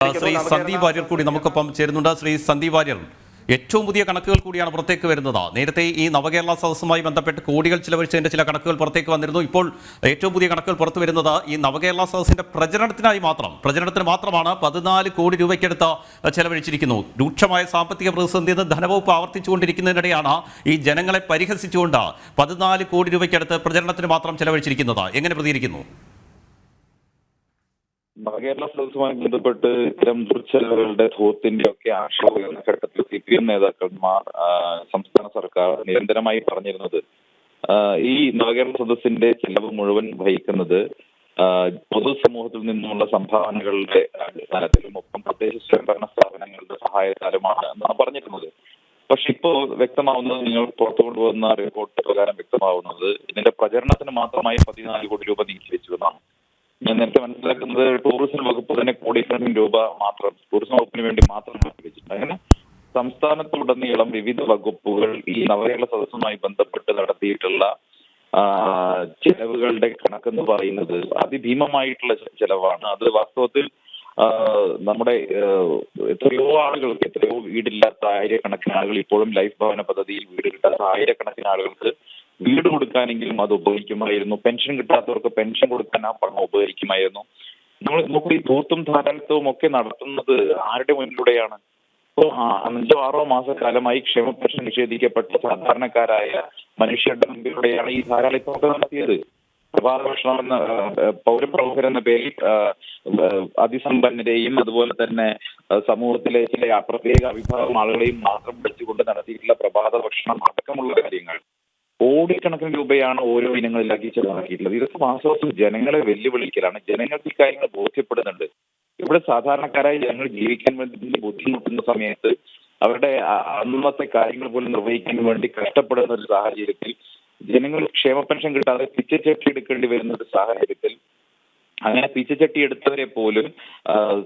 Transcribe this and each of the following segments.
ശ്രീ സന്ദീപ് വാര്യർ കൂടി നമുക്കൊപ്പം ചേരുന്നുണ്ട്. ശ്രീ സന്ദീപ് വാര്യർ, ഏറ്റവും പുതിയ കണക്കുകൾ കൂടിയാണ് പുറത്തേക്ക് വരുന്നത്. നേരത്തെ ഈ നവകേരള സദസ്സുമായി ബന്ധപ്പെട്ട് കോടികൾ ചിലവഴിച്ചതിന്റെ ചില കണക്കുകൾ പുറത്തേക്ക് വന്നിരുന്നു. ഇപ്പോൾ ഏറ്റവും പുതിയ കണക്കുകൾ പുറത്തു വരുന്നത് ഈ നവകേരള സദസ്സിന്റെ പ്രചരണത്തിന് മാത്രമാണ് 14 കോടി രൂപയ്ക്കടുത്ത് ചെലവഴിച്ചിരിക്കുന്നു. രൂക്ഷമായ സാമ്പത്തിക പ്രതിസന്ധി എന്ന് ധനവകുപ്പ് ആവർത്തിച്ചുകൊണ്ടിരിക്കുന്നതിനിടെയാണ് ഈ ജനങ്ങളെ പരിഹസിച്ചുകൊണ്ട് 14 കോടി രൂപയ്ക്കടുത്ത് പ്രചരണത്തിന് മാത്രം ചെലവഴിച്ചിരിക്കുന്നത്. എങ്ങനെ പ്രതികരിക്കുന്നു? നവകേരള സദസ്സുമായി ബന്ധപ്പെട്ട് ഇത്തരം ദുർച്ചെലവുകളുടെ ധൂർത്തിന്റെ ഒക്കെ ആക്ഷേപം ഉയർന്ന ഘട്ടത്തിൽ CPM നേതാക്കന്മാർ സംസ്ഥാന സർക്കാർ നിരന്തരമായി പറഞ്ഞിരുന്നത് ഈ നവകേരള സദസ്സിന്റെ ചെലവ് മുഴുവൻ വഹിക്കുന്നത് പൊതുസമൂഹത്തിൽ നിന്നുള്ള സംഭാവനകളുടെ അടിസ്ഥാനത്തിലും ഒപ്പം തദ്ദേശ സ്വയംഭരണ സ്ഥാപനങ്ങളുടെ സഹായത്താലുമാണ് എന്നാണ് പറഞ്ഞിരുന്നത്. പക്ഷെ ഇപ്പോൾ വ്യക്തമാവുന്നത്, നിങ്ങൾ പുറത്തു കൊണ്ടുവന്ന റിപ്പോർട്ട് പ്രകാരം വ്യക്തമാവുന്നത്, ഇതിന്റെ പ്രചരണത്തിന് മാത്രമായി 14 കോടി രൂപ നീക്കിവെച്ചു എന്നാണ്. ഞാൻ നേരത്തെ മനസ്സിലാക്കുന്നത് ടൂറിസം വകുപ്പ് തന്നെ കോടിക്കണക്കിന് രൂപ മാത്രം ടൂറിസം വകുപ്പിന് വേണ്ടി മാത്രം മാറ്റിവെച്ചിട്ടുണ്ട്. അങ്ങനെ സംസ്ഥാനത്തുടനീളം വിവിധ വകുപ്പുകൾ ഈ നവകേരള സദസ്സുമായി ബന്ധപ്പെട്ട് നടത്തിയിട്ടുള്ള ചെലവുകളുടെ കണക്കെന്ന് പറയുന്നത് അതിഭീമമായിട്ടുള്ള ചെലവാണ്. അത് വാസ്തവത്തിൽ നമ്മുടെ എത്രയോ ആളുകൾക്ക്, എത്രയോ വീടില്ലാത്ത ആയിരക്കണക്കിന് ആളുകൾ, ഇപ്പോഴും ലൈഫ് ഭവന പദ്ധതിയിൽ വീട് കിട്ടാത്ത ആയിരക്കണക്കിന് ആളുകൾക്ക് വീട് കൊടുക്കാനെങ്കിലും അത് ഉപകരിക്കുമായിരുന്നു. പെൻഷൻ കിട്ടാത്തവർക്ക് പെൻഷൻ കൊടുക്കാൻ ആ പണം ഉപകരിക്കുമായിരുന്നു. നമ്മൾ നോക്കൂ, ഈ ധൂർത്തും ധാരാളിത്തവും ഒക്കെ നടത്തുന്നത് ആരുടെ മുന്നിലൂടെയാണ്? ഇപ്പോൾ 5-6 മാസക്കാലമായി ക്ഷേമ പെൻഷൻ നിഷേധിക്കപ്പെട്ട സാധാരണക്കാരായ മനുഷ്യരുടെ മുമ്പിലൂടെയാണ് ഈ ധാരാളിത്തമൊക്കെ നടത്തിയത്. പ്രഭാത ഭക്ഷണം എന്ന പൗരപ്രമുഖർ എന്ന പേരിൽ അതിസമ്പന്നരെയും അതുപോലെ തന്നെ സമൂഹത്തിലെ ചില പ്രത്യേക വിഭാഗം ആളുകളെയും മാത്രം വിളിച്ചുകൊണ്ട് നടത്തിയിട്ടുള്ള പ്രഭാത ഭക്ഷണം അടക്കമുള്ള കാര്യങ്ങൾ കോടിക്കണക്കിന് രൂപയാണ് ഓരോ ഇനങ്ങളിലാക്കി ചെലവാക്കിയിട്ടുള്ളത്. ഇതൊക്കെ വാസ്തവത്തിൽ ജനങ്ങളെ വെല്ലുവിളിക്കലാണ്. ജനങ്ങൾക്ക് ഈ കാര്യങ്ങൾ ബോധ്യപ്പെടുന്നുണ്ട്. ഇവിടെ സാധാരണക്കാരായ ജനങ്ങൾ ജീവിക്കാൻ വേണ്ടി ബുദ്ധിമുട്ടുന്ന സമയത്ത് അവരുടെ അന്നത്തെ കാര്യങ്ങൾ പോലും നിർവഹിക്കാൻ വേണ്ടി കഷ്ടപ്പെടുന്ന ഒരു സാഹചര്യത്തിൽ, ജനങ്ങൾ ക്ഷേമ പെൻഷൻ കിട്ടാതെ പിച്ചച്ചട്ടി എടുക്കേണ്ടി വരുന്ന ഒരു സാഹചര്യത്തിൽ, അങ്ങനെ പിച്ചച്ചട്ടി എടുത്തവരെ പോലും,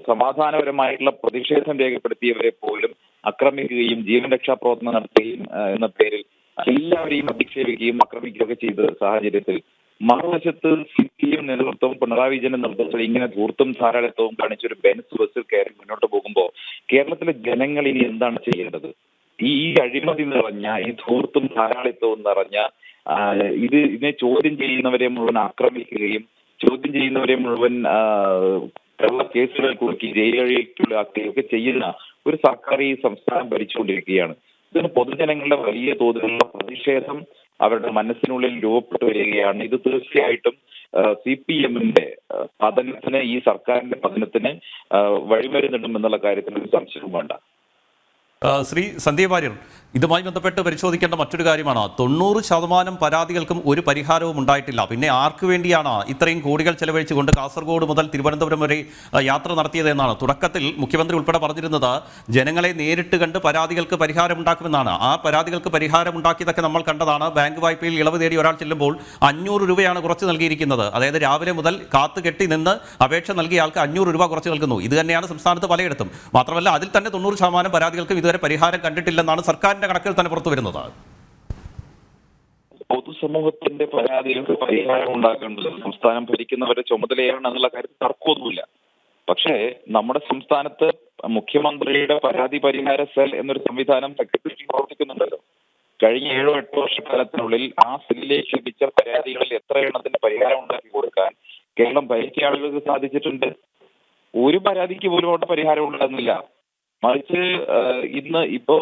സമാധാനപരമായിട്ടുള്ള പ്രതിഷേധം രേഖപ്പെടുത്തിയവരെ പോലും ആക്രമിക്കുകയും ജീവൻ രക്ഷാ പ്രവർത്തനം നടത്തുകയും എന്ന പേരിൽ എല്ലാവരെയും അധിക്ഷേപിക്കുകയും ആക്രമിക്കുകയൊക്കെ ചെയ്ത സാഹചര്യത്തിൽ, മറുവശത്ത് CPM നേതൃത്വം പിണറായി വിജയന്റെ നേതൃത്വത്തിൽ ഇങ്ങനെ ധൂർത്തും ധാരാളിത്തവും കാണിച്ചൊരു ബെൻസ് ബസ്സിൽ കയറി മുന്നോട്ട് പോകുമ്പോൾ കേരളത്തിലെ ജനങ്ങൾ ഇനി എന്താണ് ചെയ്യേണ്ടത്? ഈ അഴിമതി നിറഞ്ഞ, ഈ ധൂർത്തും ധാരാളിത്തവും നിറഞ്ഞ ഇതിനെ ചോദ്യം ചെയ്യുന്നവരെ മുഴുവൻ ആക്രമിക്കുകയും ചോദ്യം ചെയ്യുന്നവരെ മുഴുവൻ കള്ള കേസുകൾ കുടുക്കി ജയിലുകളിലേക്കുള്ളാക്കുകയൊക്കെ ചെയ്യുന്ന ഒരു സർക്കാർ ഈ സംസ്ഥാനം ഭരിച്ചുകൊണ്ടിരിക്കുകയാണ്. ഇതിന് പൊതുജനങ്ങളുടെ വലിയ തോതിലുള്ള പ്രതിഷേധം അവരുടെ മനസ്സിനുള്ളിൽ രൂപപ്പെട്ടു വരികയാണ്. ഇത് തീർച്ചയായിട്ടും CPM-ന്റെ പതനത്തിന്, ഈ സർക്കാരിന്റെ പതനത്തിന് വഴിമരുന്നിടും എന്നുള്ള കാര്യത്തിൽ ഒരു സംശയവും വേണ്ട. ശ്രീ സന്ദീപ് വാര്യർ, ഇതുമായി ബന്ധപ്പെട്ട് പരിശോധിക്കേണ്ട മറ്റൊരു കാര്യമാണ്, 90% പരാതികൾക്കും ഒരു പരിഹാരവും ഉണ്ടായിട്ടില്ല. പിന്നെ ആർക്ക് വേണ്ടിയാണ് ഇത്രയും കോടികൾ ചെലവഴിച്ചുകൊണ്ട് കാസർഗോഡ് മുതൽ തിരുവനന്തപുരം വരെ യാത്ര നടത്തിയതെന്നാണ് തുടക്കത്തിൽ മുഖ്യമന്ത്രി ഉൾപ്പെടെ പറഞ്ഞിരുന്നത്. ജനങ്ങളെ നേരിട്ട് കണ്ട് പരാതികൾക്ക് പരിഹാരമുണ്ടാക്കുമെന്നാണ്. ആ പരാതികൾക്ക് പരിഹാരമുണ്ടാക്കിയതൊക്കെ നമ്മൾ കണ്ടതാണ്. ബാങ്ക് വായ്പയിൽ ഇളവ് തേടി ഒരാൾ ചെല്ലുമ്പോൾ 500 രൂപയാണ് കുറച്ച് നൽകിയിരിക്കുന്നത്. അതായത് രാവിലെ മുതൽ കാത്തുകെട്ടി നിന്ന് അപേക്ഷ നൽകിയ ആൾക്ക് 500 രൂപ കുറച്ച് നൽകുന്നു. ഇത് തന്നെയാണ് സംസ്ഥാനത്ത് പലയിടത്തും. മാത്രമല്ല, അതിൽ തന്നെ 90% പരാതികൾക്കും ഇതുവരെ പരിഹാരം കണ്ടിട്ടില്ലെന്നാണ് സർക്കാരിന്റെ കണക്കുകൾ തന്നെ പുറത്തു വരുന്നത്. പൊതുസമൂഹത്തിന്റെ പരാതികൾക്ക് പരിഹാരം ഉണ്ടാക്കേണ്ടത് സംസ്ഥാനം ഭരിക്കുന്നവരുടെ ചുമതലയാണ് എന്നുള്ള കാര്യത്തിൽ തർക്കമൊന്നുമില്ല. പക്ഷേ നമ്മുടെ സംസ്ഥാനത്ത് മുഖ്യമന്ത്രിയുടെ പരാതി പരിഹാര സെൽ എന്നൊരു സംവിധാനം സെക്രട്ടേറിയറ്റിൽ പ്രവർത്തിക്കുന്നുണ്ടല്ലോ. കഴിഞ്ഞ 7-8 വർഷക്കാലത്തിനുള്ളിൽ ആ സെല്ലിലേക്ക് ലഭിച്ച പരാതികളിൽ എത്ര എണ്ണത്തിന് പരിഹാരം ഉണ്ടാക്കി കൊടുക്കാൻ കേരളം ഭരിച്ച ആളുകൾക്ക് സാധിച്ചിട്ടുണ്ട്? ഒരു പരാതിക്ക് പോലും അവിടെ പരിഹാരം ഉണ്ടാകുന്നില്ല. മറിച്ച് ഇപ്പോ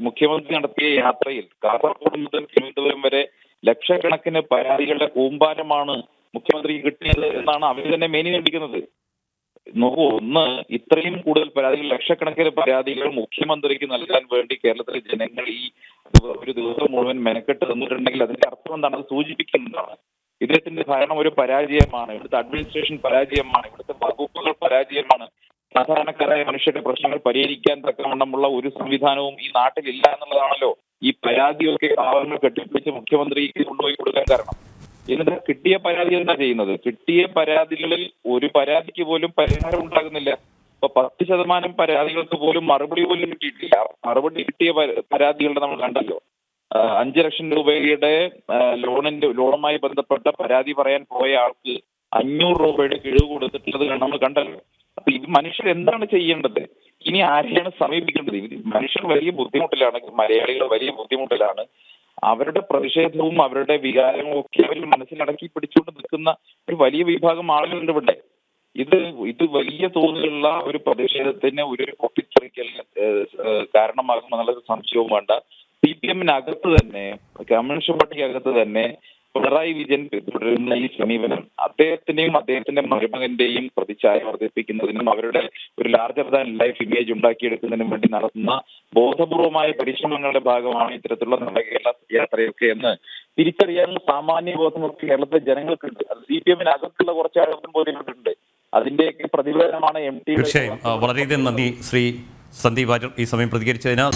മുഖ്യമന്ത്രി നടത്തിയ യാത്രയിൽ കാസർഗോഡ് മുതൽ തിരുവനന്തപുരം വരെ ലക്ഷക്കണക്കിന് പരാതികളുടെ കൂമ്പാരമാണ് മുഖ്യമന്ത്രിക്ക് കിട്ടിയത് എന്നാണ് അവർ തന്നെ മേനി കണ്ടിക്കുന്നത്. നോക്കൂ, ഇത്രയും കൂടുതൽ പരാതികൾ, ലക്ഷക്കണക്കിന് പരാതികൾ മുഖ്യമന്ത്രിക്ക് നൽകാൻ വേണ്ടി കേരളത്തിലെ ജനങ്ങൾ ഈ ഒരു ദിവസം മുഴുവൻ മെനക്കെട്ട് തന്നിട്ടുണ്ടെങ്കിൽ അതിന്റെ അർത്ഥം എന്താണ്? അത് സൂചിപ്പിക്കുന്നതാണ് ഇദ്ദേഹത്തിന്റെ ഭരണം ഒരു പരാജയമാണ്, ഇവിടുത്തെ അഡ്മിനിസ്ട്രേഷൻ പരാജയമാണ്, ഇവിടുത്തെ വകുപ്പുകൾ പരാജയമാണ്. സാധാരണക്കാരായ മനുഷ്യരുടെ പ്രശ്നങ്ങൾ പരിഹരിക്കാൻ തക്കവണ്ണമുള്ള ഒരു സംവിധാനവും ഈ നാട്ടിലില്ല എന്നുള്ളതാണല്ലോ ഈ പരാതിയൊക്കെ പാവങ്ങൾ കെട്ടിപ്പിടിച്ച് മുഖ്യമന്ത്രിക്ക് കൊണ്ടുപോയി കൊടുക്കാൻ കാരണം. എന്നിട്ട് കിട്ടിയ പരാതി എന്താ ചെയ്യുന്നത്? കിട്ടിയ പരാതികളിൽ ഒരു പരാതിക്ക് പോലും പരിഹാരം ഉണ്ടാകുന്നില്ല. ഇപ്പൊ 10% പരാതികൾക്ക് പോലും മറുപടി പോലും കിട്ടിയിട്ടില്ല. മറുപടി കിട്ടിയ പരാതികളുടെ നമ്മൾ കണ്ടല്ലോ. 5 ലക്ഷം രൂപയുടെ ലോണുമായി ബന്ധപ്പെട്ട പരാതി പറയാൻ പോയ ആൾക്ക് 500 രൂപയുടെ കിഴിവ് കൊടുത്തിട്ടുള്ളത് നമ്മൾ കണ്ടല്ലോ. അപ്പൊ ഇത് മനുഷ്യർ എന്താണ് ചെയ്യേണ്ടത്? ഇനി ആരെയാണ് സമീപിക്കേണ്ടത്? ഇത് മനുഷ്യർ വലിയ ബുദ്ധിമുട്ടിലാണ്, മലയാളികൾ വലിയ ബുദ്ധിമുട്ടിലാണ്. അവരുടെ പ്രതിഷേധവും അവരുടെ വികാരവും ഒക്കെ അവർ മനസ്സിലടക്കി പിടിച്ചുകൊണ്ട് നിൽക്കുന്ന ഒരു വലിയ വിഭാഗം ആളുകളുണ്ട് ഇവിടെ. ഇത് വലിയ തോതിലുള്ള ഒരു പ്രതിഷേധത്തിന് ഒരു പൊട്ടിത്തെറിക്കൽ കാരണമാകുമെന്നുള്ളൊരു സംശയവും വേണ്ട. CPM-നകത്ത് തന്നെ, കമ്മ്യൂണിസ്റ്റ് പാർട്ടിക്കകത്ത് തന്നെ പിണറായി വിജയൻ തുടരുന്ന ഈ സമീപനം അദ്ദേഹത്തിന്റെയും അദ്ദേഹത്തിന്റെ മരുമകന്റെയും പ്രതിച്ഛായ വർദ്ധിപ്പിക്കുന്നതിനും അവരുടെ ഒരു ലാർജർ ദാൻ ലൈഫ് ഇമേജ് ഉണ്ടാക്കിയെടുക്കുന്നതിനും വേണ്ടി നടത്തുന്ന ബോധപൂർവമായ പരിശ്രമങ്ങളുടെ ഭാഗമാണ് ഇത്തരത്തിലുള്ള നവകേരള യാത്രയൊക്കെ എന്ന് തിരിച്ചറിയാനുള്ള സാമാന്യ ബോധമൊക്കെ കേരളത്തിലെ ജനങ്ങൾക്കുണ്ട്. അത് CPM-നകത്തുള്ള കുറച്ച് ആളുകൾക്കും ബോധ്യപ്പെട്ടിട്ടുണ്ട്. അതിന്റെയൊക്കെ പ്രതിഫലനമാണ് MT. തീർച്ചയായും വളരെയധികം നന്ദി ശ്രീ സന്ദീപ് വാര്യർ ഈ സമയം പ്രതികരിച്ചതിന്.